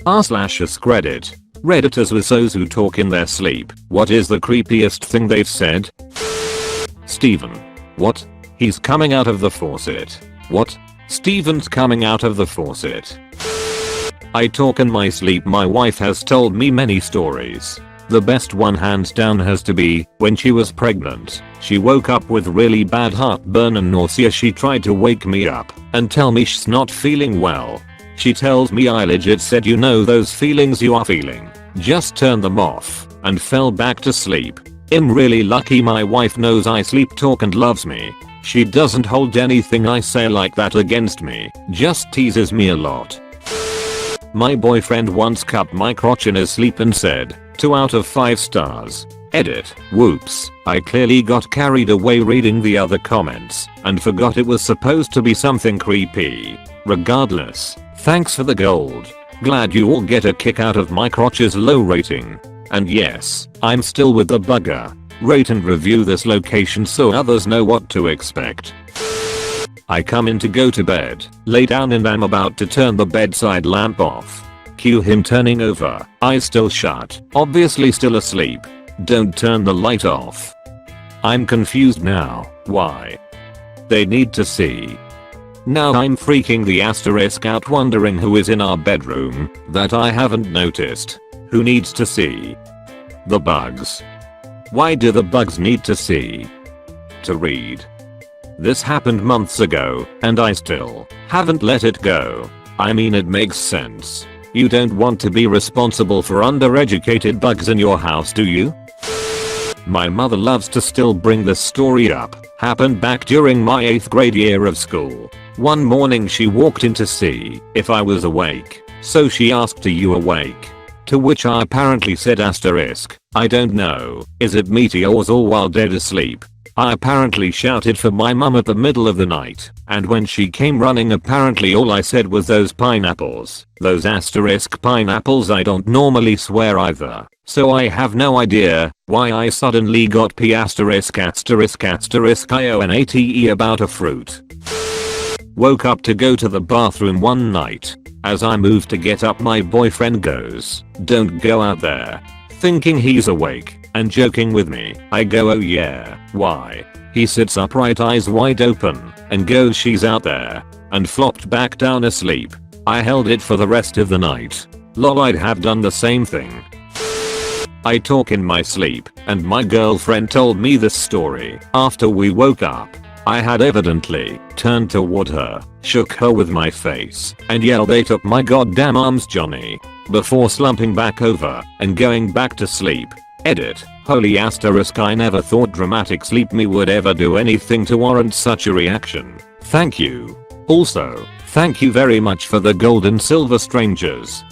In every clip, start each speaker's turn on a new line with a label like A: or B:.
A: r/ask Reddit. Redditors with those who talk in their sleep. What is the creepiest thing they've said? Steven. What? He's coming out of the faucet. What? Steven's coming out of the faucet. I talk in my sleep. My wife has told me many stories. The best one hands down has to be when she was pregnant. She woke up with really bad heartburn and nausea. She tried to wake me up and tell me she's not feeling well. She tells me I legit said, you know those feelings you are feeling, just turn them off, and fell back to sleep. I'm really lucky my wife knows I sleep talk and loves me. She doesn't hold anything I say like that against me, just teases me a lot. My boyfriend once cupped my crotch in his sleep and said, 2 out of 5 stars. Edit. Whoops, I clearly got carried away reading the other comments and forgot it was supposed to be something creepy. Regardless, thanks for the gold. Glad you all get a kick out of my crotch's low rating. And yes, I'm still with the bugger. Rate and review this location so others know what to expect. I come in to go to bed, lay down and I'm about to turn the bedside lamp off. Cue him turning over, eyes still shut, obviously still asleep. Don't turn the light off. I'm confused now, why? They need to see. Now I'm freaking the asterisk out wondering who is in our bedroom that I haven't noticed. Who needs to see? The bugs. Why do the bugs need to see? To read. This happened months ago and I still haven't let it go. I mean it makes sense. You don't want to be responsible for undereducated bugs in your house, do you? My mother loves to still bring this story up. Happened back during my 8th grade year of school. One morning she walked in to see if I was awake. So she asked, are you awake? To which I apparently said asterisk, I don't know, is it meteors or while dead asleep? I apparently shouted for my mum at the middle of the night, and when she came running apparently all I said was those pineapples. Those asterisk pineapples. I don't normally swear either, so I have no idea why I suddenly got p asterisk asterisk asterisk ionate about a fruit. Woke up to go to the bathroom one night. As I move to get up my boyfriend goes, don't go out there. Thinking he's awake and joking with me, I go, oh yeah, why? He sits upright, eyes wide open, and goes, she's out there, and flopped back down asleep. I held it for the rest of the night. Lol, I'd have done the same thing. I talk in my sleep, and my girlfriend told me this story after we woke up. I had evidently turned toward her, shook her with my face, and yelled, they took my goddamn arms, Johnny, before slumping back over and going back to sleep. Edit. Holy asterisk, I never thought dramatic sleep me would ever do anything to warrant such a reaction. Thank you. Also, thank you very much for the gold and silver, strangers.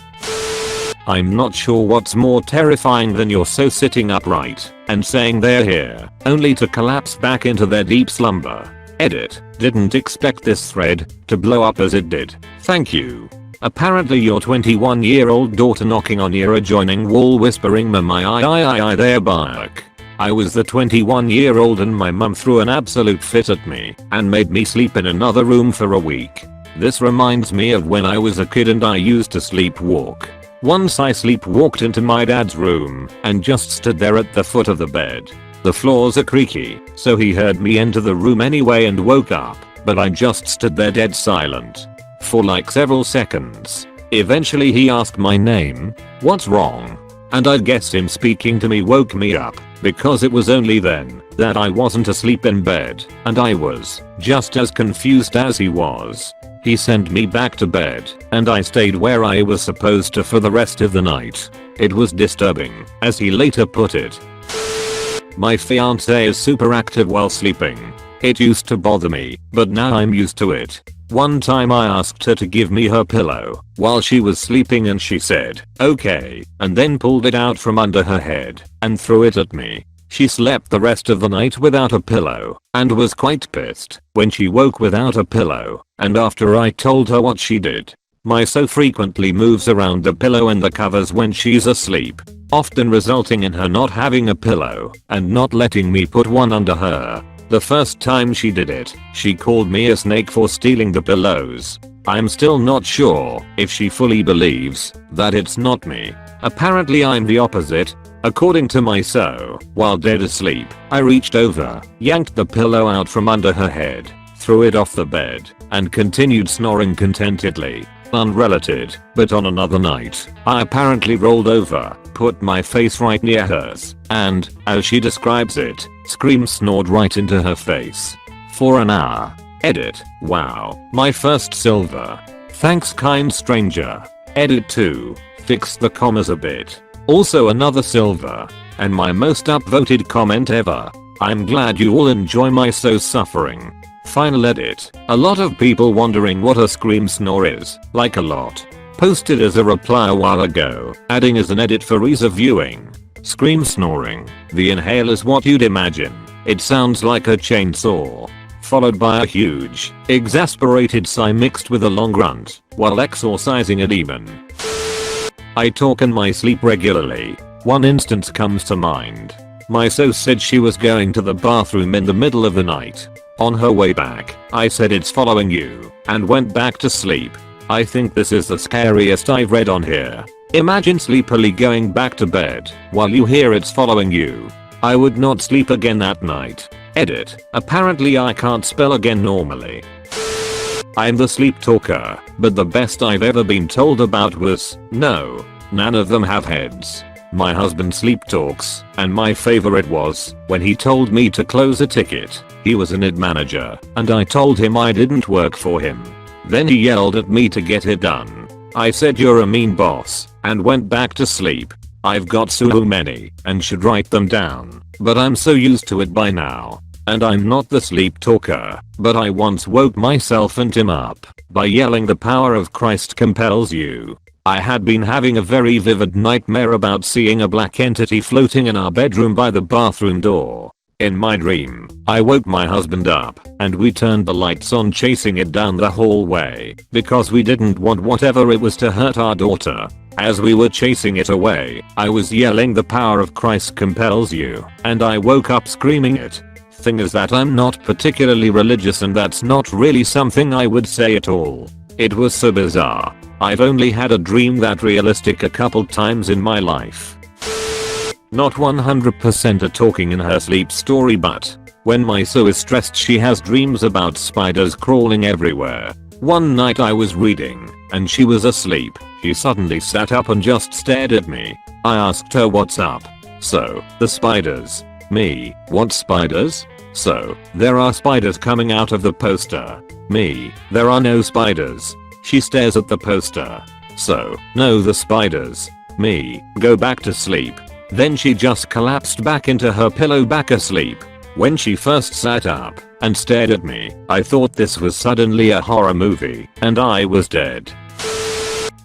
A: I'm not sure what's more terrifying than you're so sitting upright and saying they're here, only to collapse back into their deep slumber. Edit. Didn't expect this thread to blow up as it did. Thank you. Apparently your 21-year-old daughter knocking on your adjoining wall whispering mama I there bark. I was the 21-year-old and my mum threw an absolute fit at me and made me sleep in another room for a week. This reminds me of when I was a kid and I used to sleepwalk. Once I sleepwalked into my dad's room and just stood there at the foot of the bed. The floors are creaky, so he heard me enter the room anyway and woke up, but I just stood there dead silent for like several seconds. Eventually he asked my name, what's wrong? And I guess him speaking to me woke me up, because it was only then that I wasn't asleep in bed, and I was just as confused as he was. He sent me back to bed, and I stayed where I was supposed to for the rest of the night. It was disturbing, as he later put it. My fiance is super active while sleeping. It used to bother me, but now I'm used to it. One time I asked her to give me her pillow while she was sleeping and she said, okay, and then pulled it out from under her head and threw it at me. She slept the rest of the night without a pillow and was quite pissed when she woke without a pillow, and after I told her what she did. My so frequently moves around the pillow and the covers when she's asleep, often resulting in her not having a pillow and not letting me put one under her. The first time she did it, she called me a snake for stealing the pillows. I'm still not sure if she fully believes that it's not me. Apparently I'm the opposite. According to my so, while dead asleep, I reached over, yanked the pillow out from under her head, threw it off the bed, and continued snoring contentedly. Unrelated, but on another night, I apparently rolled over, put my face right near hers, and, as she describes it, snored right into her face. For an hour. Edit. Wow, my first silver. Thanks kind stranger. Edit 2. Fix the commas a bit. Also another silver. And my most upvoted comment ever. I'm glad you all enjoy my suffering. Final edit. A lot of people wondering what a scream snore is, like a lot. Posted as a reply a while ago, adding as an edit for ease of viewing. Scream snoring. The inhale is what you'd imagine. It sounds like a chainsaw. Followed by a huge, exasperated sigh mixed with a long grunt, while exorcising a demon. I talk in my sleep regularly. One instance comes to mind. My so said she was going to the bathroom in the middle of the night. On her way back, I said it's following you, and went back to sleep. I think this is the scariest I've read on here. Imagine sleepily going back to bed while you hear it's following you. I would not sleep again that night. Edit. Apparently I can't spell again normally. I'm the sleep talker, but the best I've ever been told about was, no, none of them have heads. My husband sleep talks, and my favorite was when he told me to close a ticket. He was an ad manager, and I told him I didn't work for him. Then he yelled at me to get it done. I said you're a mean boss, and went back to sleep. I've got so many, and should write them down, but I'm so used to it by now. And I'm not the sleep talker, but I once woke myself and him up by yelling the power of Christ compels you. I had been having a very vivid nightmare about seeing a black entity floating in our bedroom by the bathroom door. In my dream, I woke my husband up, and we turned the lights on chasing it down the hallway, because we didn't want whatever it was to hurt our daughter. As we were chasing it away, I was yelling the power of Christ compels you, and I woke up screaming it. Thing is that I'm not particularly religious, and that's not really something I would say at all. It was so bizarre. I've only had a dream that realistic a couple times in my life. Not 100% a talking in her sleep story, but when my so is stressed she has dreams about spiders crawling everywhere. One night I was reading, and she was asleep. She suddenly sat up and just stared at me. I asked her what's up. So, the spiders. Me, what spiders? So, there are spiders coming out of the poster. Me, there are no spiders. She stares at the poster. So, no, the spiders. Me, go back to sleep. Then she just collapsed back into her pillow back asleep. When she first sat up and stared at me, I thought this was suddenly a horror movie, and I was dead.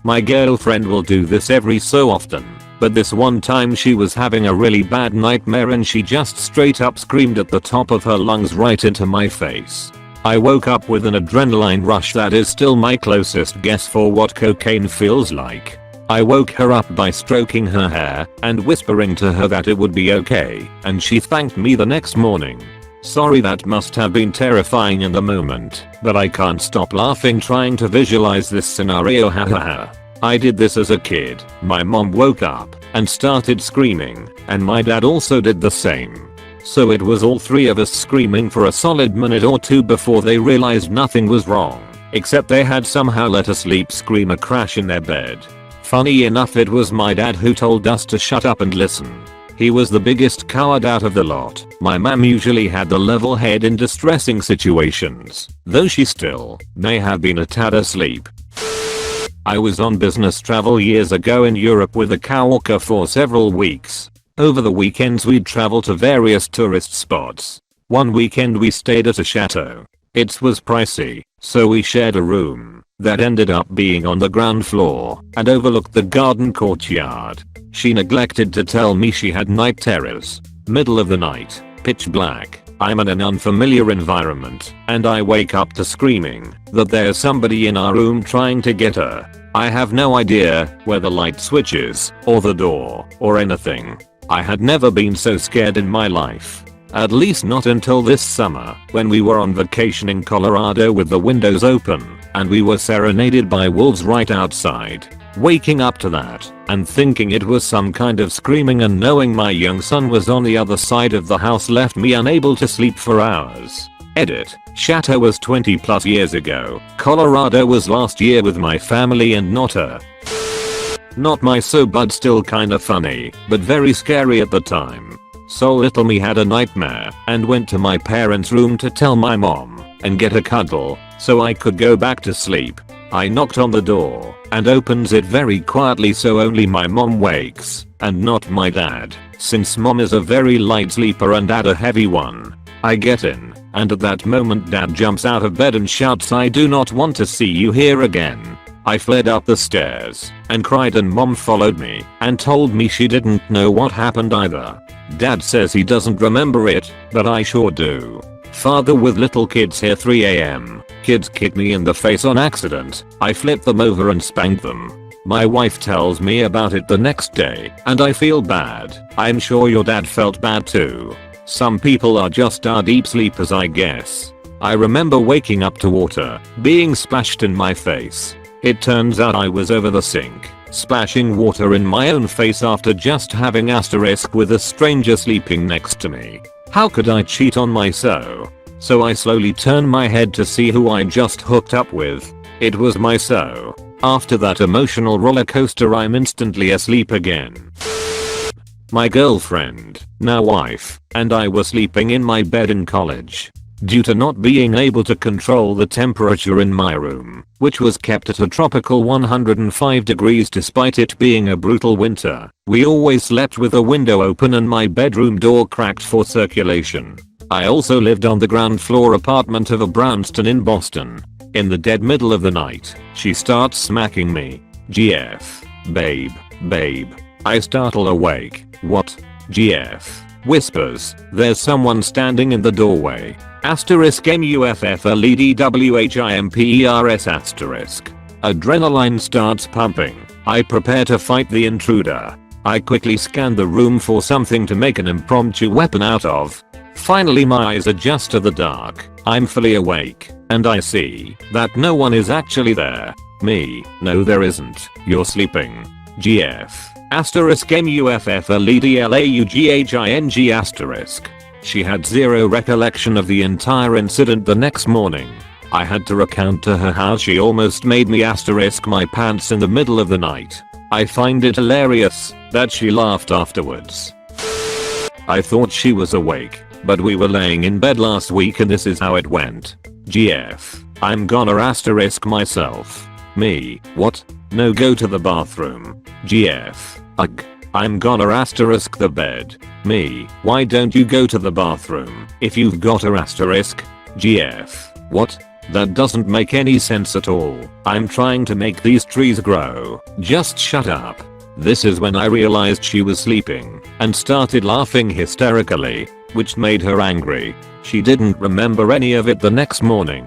A: My girlfriend will do this every so often, but this one time she was having a really bad nightmare and she just straight up screamed at the top of her lungs right into my face. I woke up with an adrenaline rush that is still my closest guess for what cocaine feels like. I woke her up by stroking her hair and whispering to her that it would be okay, and she thanked me the next morning. Sorry, that must have been terrifying in the moment, but I can't stop laughing trying to visualize this scenario, hahaha. I did this as a kid. My mom woke up and started screaming, and my dad also did the same. So it was all three of us screaming for a solid minute or two before they realized nothing was wrong, except they had somehow let a sleep screamer crash in their bed. Funny enough, it was my dad who told us to shut up and listen. He was the biggest coward out of the lot. My mom usually had the level head in distressing situations, though she still may have been a tad asleep. I was on business travel years ago in Europe with a coworker for several weeks. Over the weekends we'd travel to various tourist spots. One weekend we stayed at a chateau. It was pricey, so we shared a room that ended up being on the ground floor and overlooked the garden courtyard. She neglected to tell me she had night terrors. Middle of the night, pitch black, I'm in an unfamiliar environment, and I wake up to screaming that there's somebody in our room trying to get her. I have no idea where the light switch is, or the door, or anything. I had never been so scared in my life. At least not until this summer, when we were on vacation in Colorado with the windows open. and we were serenaded by wolves right outside. Waking up to that and thinking it was some kind of screaming and knowing my young son was on the other side of the house left me unable to sleep for hours. Edit. Shatter was 20 plus years ago. Colorado was last year with my family and not her. Not my so but still kinda funny, but very scary at the time. So little me had a nightmare and went to my parents' room to tell my mom and get a cuddle so I could go back to sleep. I knocked on the door and opens it very quietly so only my mom wakes and not my dad, since mom is a very light sleeper and dad a heavy one. I get in and at that moment dad jumps out of bed and shouts, "I do not want to see you here again." I fled up the stairs and cried and mom followed me and told me she didn't know what happened either. Dad says he doesn't remember it, but I sure do. Father with little kids here 3 AM. Kids kicked me in the face on accident. I flipped them over and spanked them. My wife tells me about it the next day and I feel bad. I'm sure your dad felt bad too. Some people are just deep sleepers I guess. I remember waking up to water being splashed in my face. It turns out I was over the sink, splashing water in my own face after just having asterisk with a stranger sleeping next to me. How could I cheat on my so? So I slowly turn my head to see who I just hooked up with. It was my so. After that emotional roller coaster I'm instantly asleep again. My girlfriend, now wife, and I were sleeping in my bed in college. Due to not being able to control the temperature in my room, which was kept at a tropical 105 degrees despite it being a brutal winter, we always slept with a window open and my bedroom door cracked for circulation. I also lived on the ground floor apartment of a brownstone in Boston. In the dead middle of the night, she starts smacking me. GF. Babe. Babe. I startle awake. What? GF. Whispers. There's someone standing in the doorway. Asterisk MUFFLEDWHIMPERS asterisk. Adrenaline starts pumping. I prepare to fight the intruder. I quickly scan the room for something to make an impromptu weapon out of. Finally my eyes adjust to the dark. I'm fully awake, and I see that no one is actually there. Me. No there isn't. You're sleeping. GF. Asterisk MUFFLEDLAUGHING asterisk. She had zero recollection of the entire incident the next morning. I had to recount to her how she almost made me asterisk my pants in the middle of the night. I find it hilarious that she laughed afterwards. I thought she was awake, but we were laying in bed last week and this is how it went. GF. I'm gonna asterisk myself. Me. What? No go to the bathroom. GF. Ugh. I'm gonna asterisk the bed. Me. Why don't you go to the bathroom if you've got a asterisk? GF. What? That doesn't make any sense at all. I'm trying to make these trees grow. Just shut up. This is when I realized she was sleeping and started laughing hysterically, which made her angry. She didn't remember any of it the next morning.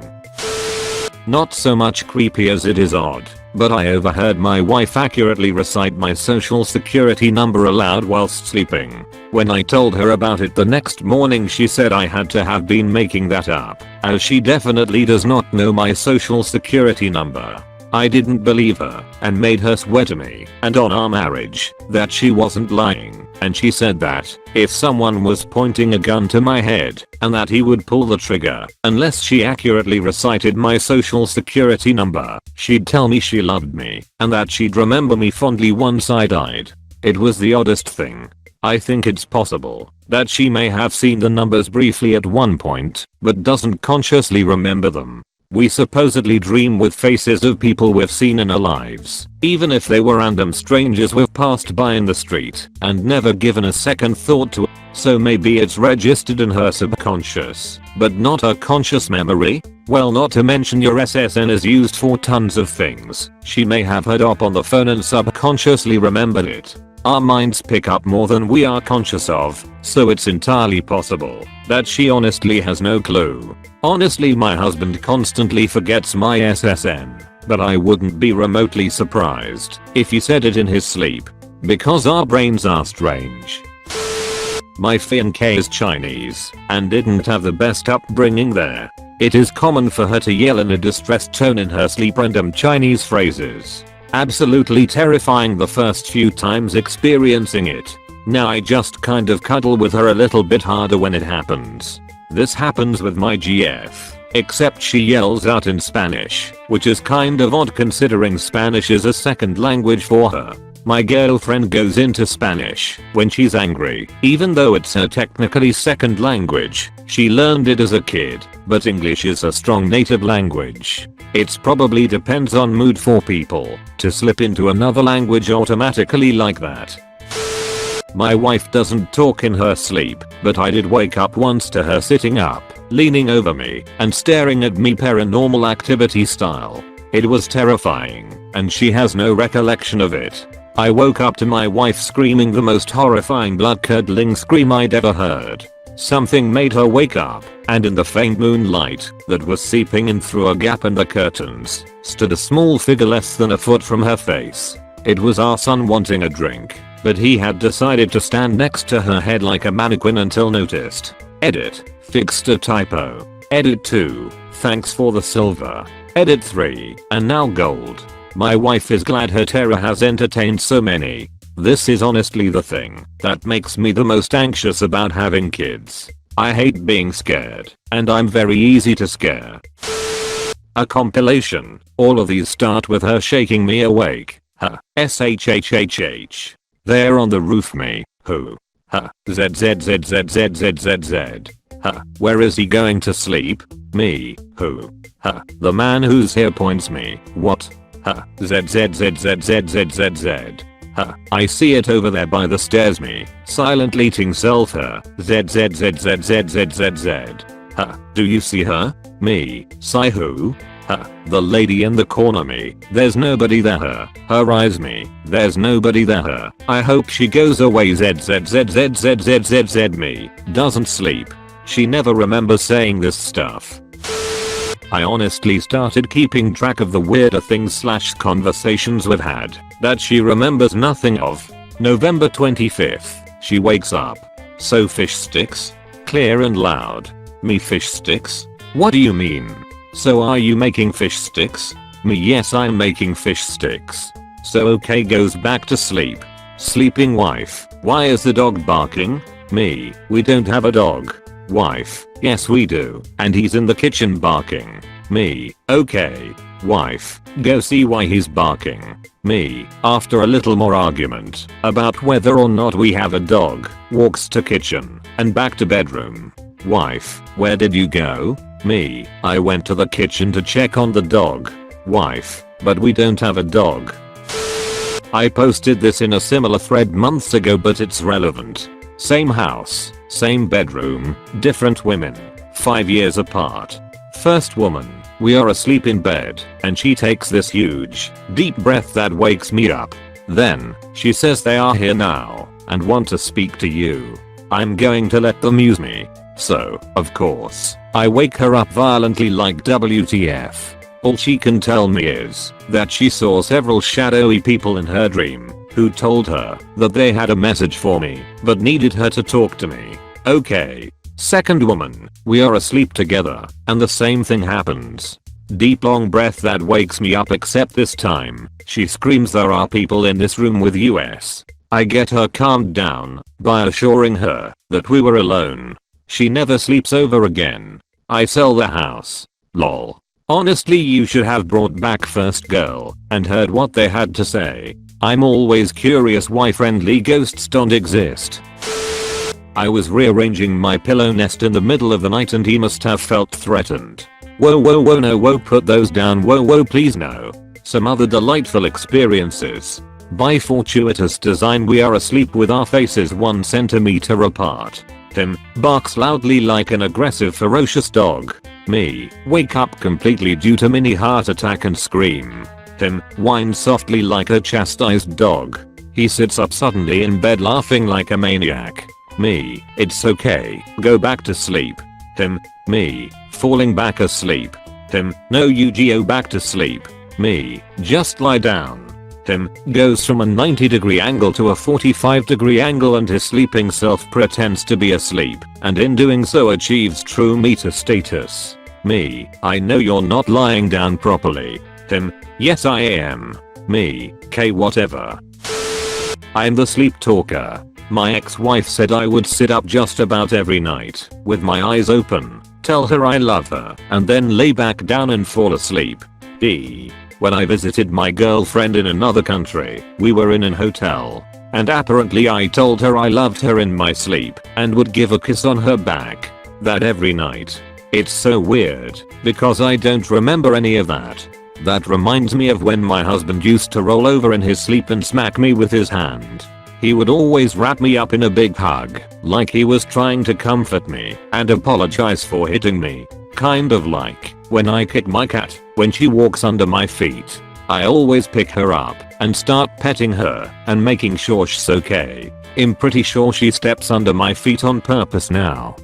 A: Not so much creepy as it is odd, but I overheard my wife accurately recite my social security number aloud whilst sleeping. When I told her about it the next morning she said I had to have been making that up, as she definitely does not know my social security number. I didn't believe her and made her swear to me and on our marriage that she wasn't lying, and she said that if someone was pointing a gun to my head and that he would pull the trigger unless she accurately recited my social security number, she'd tell me she loved me and that she'd remember me fondly once I died. It was the oddest thing. I think it's possible that she may have seen the numbers briefly at one point but doesn't consciously remember them. We supposedly dream with faces of people we've seen in our lives, even if they were random strangers we've passed by in the street and never given a second thought to. So maybe it's registered in her subconscious, but not her conscious memory? Well, not to mention your SSN is used for tons of things. She may have heard up on the phone and subconsciously remembered it. Our minds pick up more than we are conscious of, so it's entirely possible that she honestly has no clue. Honestly, my husband constantly forgets my SSN, but I wouldn't be remotely surprised if he said it in his sleep, because our brains are strange. My fiancé is Chinese and didn't have the best upbringing there. It is common for her to yell in a distressed tone in her sleep random Chinese phrases. Absolutely terrifying the first few times experiencing it. Now I just kind of cuddle with her a little bit harder when it happens. This happens with my GF, except she yells out in Spanish, which is kind of odd considering Spanish is a second language for her. My girlfriend goes into Spanish when she's angry, even though it's her technically second language. She learned it as a kid, but English is a strong native language. It's probably depends on mood for people to slip into another language automatically like that. My wife doesn't talk in her sleep, but I did wake up once to her sitting up, leaning over me, and staring at me paranormal activity style. It was terrifying, and she has no recollection of it. I woke up to my wife screaming the most horrifying blood-curdling scream I'd ever heard. Something made her wake up, and in the faint moonlight that was seeping in through a gap in the curtains, stood a small figure less than a foot from her face. It was our son wanting a drink, but he had decided to stand next to her head like a mannequin until noticed. Edit. Fixed a typo. Edit 2. Thanks for the silver. Edit 3. And now gold. My wife is glad her terror has entertained so many. This is honestly the thing that makes me the most anxious about having kids. I hate being scared, and I'm very easy to scare. A compilation. All of these start with her shaking me awake. Huh. SHHHH. There on the roof me. Who? Huh. ZZZZZZZZ. Huh. Where is he going to sleep? Me. Who? Huh. The man who's here points me. What? Huh. ZZZZZZZZ. Huh. I see it over there by the stairs me. Silent eating self her. ZZZZZZZZ. Huh. Do you see her? Me. Sigh who? Huh. The lady in the corner me. There's nobody there her. Her eyes me. There's nobody there her. I hope she goes away ZZZZZZZZ me. Doesn't sleep. She never remembers saying this stuff. I honestly started keeping track of the weirder things / conversations we've had that she remembers nothing of. November 25th. She wakes up. So fish sticks? Clear and loud. Me fish sticks? What do you mean? So are you making fish sticks? Me yes I'm making fish sticks. So okay goes back to sleep. Sleeping wife. Why is the dog barking? Me. We don't have a dog. Wife. Yes we do. And he's in the kitchen barking. Me. Okay. Wife. Go see why he's barking. Me. After a little more argument about whether or not we have a dog, walks to kitchen and back to bedroom. Wife. Where did you go? Me. I went to the kitchen to check on the dog. Wife. But we don't have a dog. I posted this in a similar thread months ago but it's relevant. Same house, same bedroom, different women, 5 years apart. First woman, we are asleep in bed, and she takes this huge, deep breath that wakes me up. Then, she says they are here now, and want to speak to you. I'm going to let them use me. So, of course, I wake her up violently like WTF. All she can tell me is that she saw several shadowy people in her dream who told her that they had a message for me but needed her to talk to me. Okay. Second woman, we are asleep together and the same thing happens. Deep long breath that wakes me up except this time she screams there are people in this room with us. I get her calmed down by assuring her that we were alone. She never sleeps over again. I sell the house. Lol. Honestly you should have brought back first girl and heard what they had to say. I'm always curious why friendly ghosts don't exist. I was rearranging my pillow nest in the middle of the night and he must have felt threatened. Whoa whoa whoa no whoa put those down whoa whoa please no. Some other delightful experiences. By fortuitous design we are asleep with our faces 1 centimeter apart. Him barks loudly like an aggressive ferocious dog. Me wake up completely due to mini heart attack and scream. Him whines softly like a chastised dog. He sits up suddenly in bed laughing like a maniac. Me. It's okay. Go back to sleep. Him. Me. Falling back asleep. Him. No you go back to sleep. Me. Just lie down. Him. Goes from a 90-degree angle to a 45-degree angle and his sleeping self pretends to be asleep and in doing so achieves true meta status. Me, I know you're not lying down properly. Him, yes I am. Me, K whatever. I'm the sleep talker. My ex-wife said I would sit up just about every night, with my eyes open, tell her I love her, and then lay back down and fall asleep. D. When I visited my girlfriend in another country, we were in an hotel, and apparently I told her I loved her in my sleep, and would give a kiss on her back. That every night. It's so weird, because I don't remember any of that. That reminds me of when my husband used to roll over in his sleep and smack me with his hand. He would always wrap me up in a big hug, like he was trying to comfort me, and apologize for hitting me. Kind of like when I kick my cat when she walks under my feet. I always pick her up and start petting her and making sure she's okay. I'm pretty sure she steps under my feet on purpose now.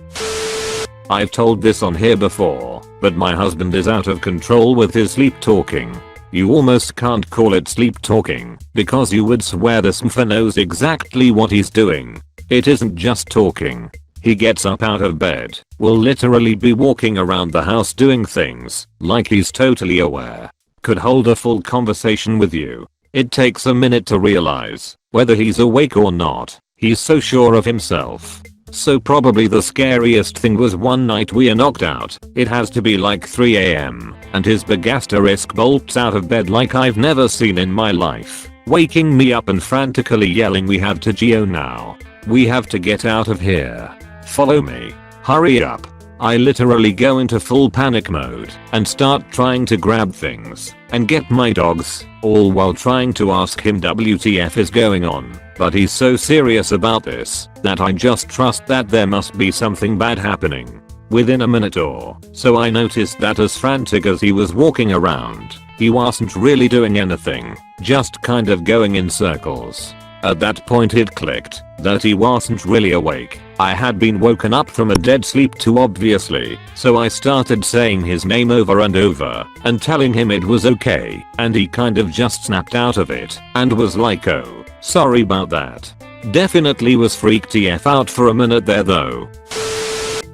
A: I've told this on here before, but my husband is out of control with his sleep talking. You almost can't call it sleep talking, because you would swear the smfer knows exactly what he's doing. It isn't just talking. He gets up out of bed, will literally be walking around the house doing things, like he's totally aware. Could hold a full conversation with you. It takes a minute to realize whether he's awake or not. He's so sure of himself. So probably the scariest thing was one night we are knocked out. It has to be like 3 AM, and his big asterisk bolts out of bed like I've never seen in my life, waking me up and frantically yelling we have to go now. We have to get out of here. Follow me. Hurry up. I literally go into full panic mode and start trying to grab things and get my dogs, all while trying to ask him WTF is going on. But he's so serious about this that I just trust that there must be something bad happening. Within a minute or so I noticed that as frantic as he was walking around, he wasn't really doing anything, just kind of going in circles. At that point it clicked that he wasn't really awake. I had been woken up from a dead sleep too obviously, so I started saying his name over and over and telling him it was okay, and he kind of just snapped out of it and was like, oh, sorry about that. Definitely was freaked TF out for a minute there though.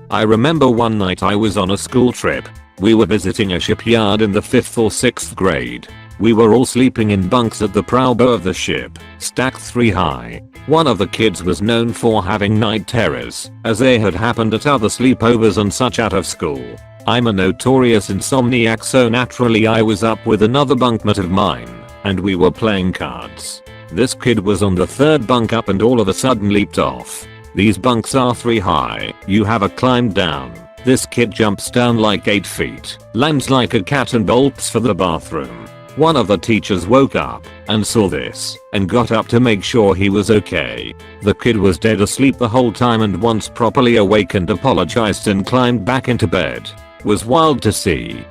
A: I remember one night I was on a school trip. We were visiting a shipyard in the 5th or 6th grade. We were all sleeping in bunks at the prow bow of the ship, stacked 3 high. One of the kids was known for having night terrors, as they had happened at other sleepovers and such out of school. I'm a notorious insomniac, so naturally I was up with another bunkmate of mine, and we were playing cards. This kid was on the 3rd bunk up and all of a sudden leaped off. These bunks are 3 high, you have a climb down. This kid jumps down like 8 feet, lands like a cat and bolts for the bathroom. One of the teachers woke up and saw this and got up to make sure he was okay. The kid was dead asleep the whole time, and once properly awakened apologized and climbed back into bed. Was wild to see.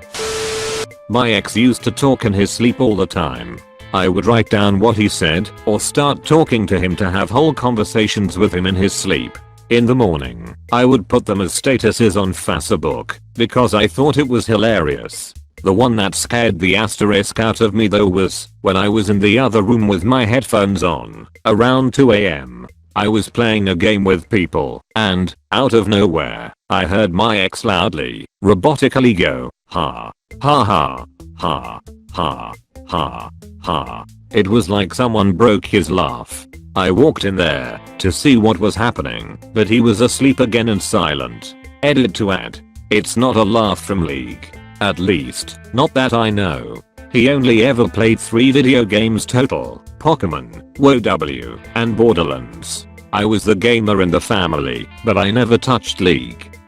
A: My ex used to talk in his sleep all the time. I would write down what he said or start talking to him to have whole conversations with him in his sleep. In the morning, I would put them as statuses on Facebook because I thought it was hilarious. The one that scared the asterisk out of me though was when I was in the other room with my headphones on, around 2 AM. I was playing a game with people, and, out of nowhere, I heard my ex loudly, robotically go, ha, ha ha, ha, ha, ha, ha. It was like someone broke his laugh. I walked in there to see what was happening, but he was asleep again and silent. Edit to add. It's not a laugh from League. At least, not that I know. He only ever played 3 video games total, Pokemon, WoW, and Borderlands. I was the gamer in the family, but I never touched League.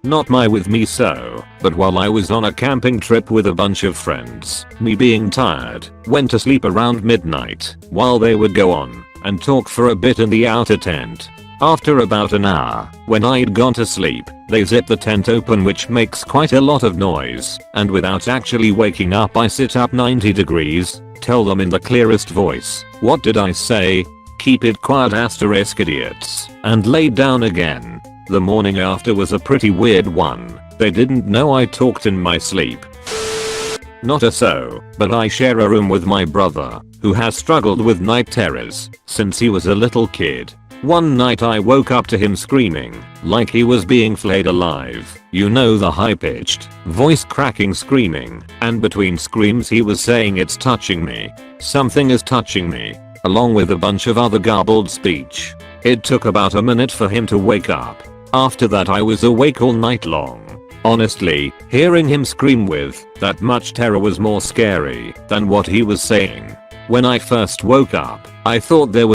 A: Not my with me so, but while I was on a camping trip with a bunch of friends, me being tired, went to sleep around midnight, while they would go on and talk for a bit in the outer tent. After about an hour, when I'd gone to sleep, they zip the tent open, which makes quite a lot of noise, and without actually waking up I sit up 90 degrees, tell them in the clearest voice, what did I say? Keep it quiet asterisk idiots, and lay down again. The morning after was a pretty weird one. They didn't know I talked in my sleep. Not a so, but I share a room with my brother, who has struggled with night terrors since he was a little kid. One night I woke up to him screaming, like he was being flayed alive. You know, the high-pitched, voice cracking screaming, and between screams he was saying, "It's touching me. Something is touching me," along with a bunch of other garbled speech. It took about a minute for him to wake up. After that I was awake all night long. Honestly, hearing him scream with that much terror was more scary than what he was saying. When I first woke up, I thought there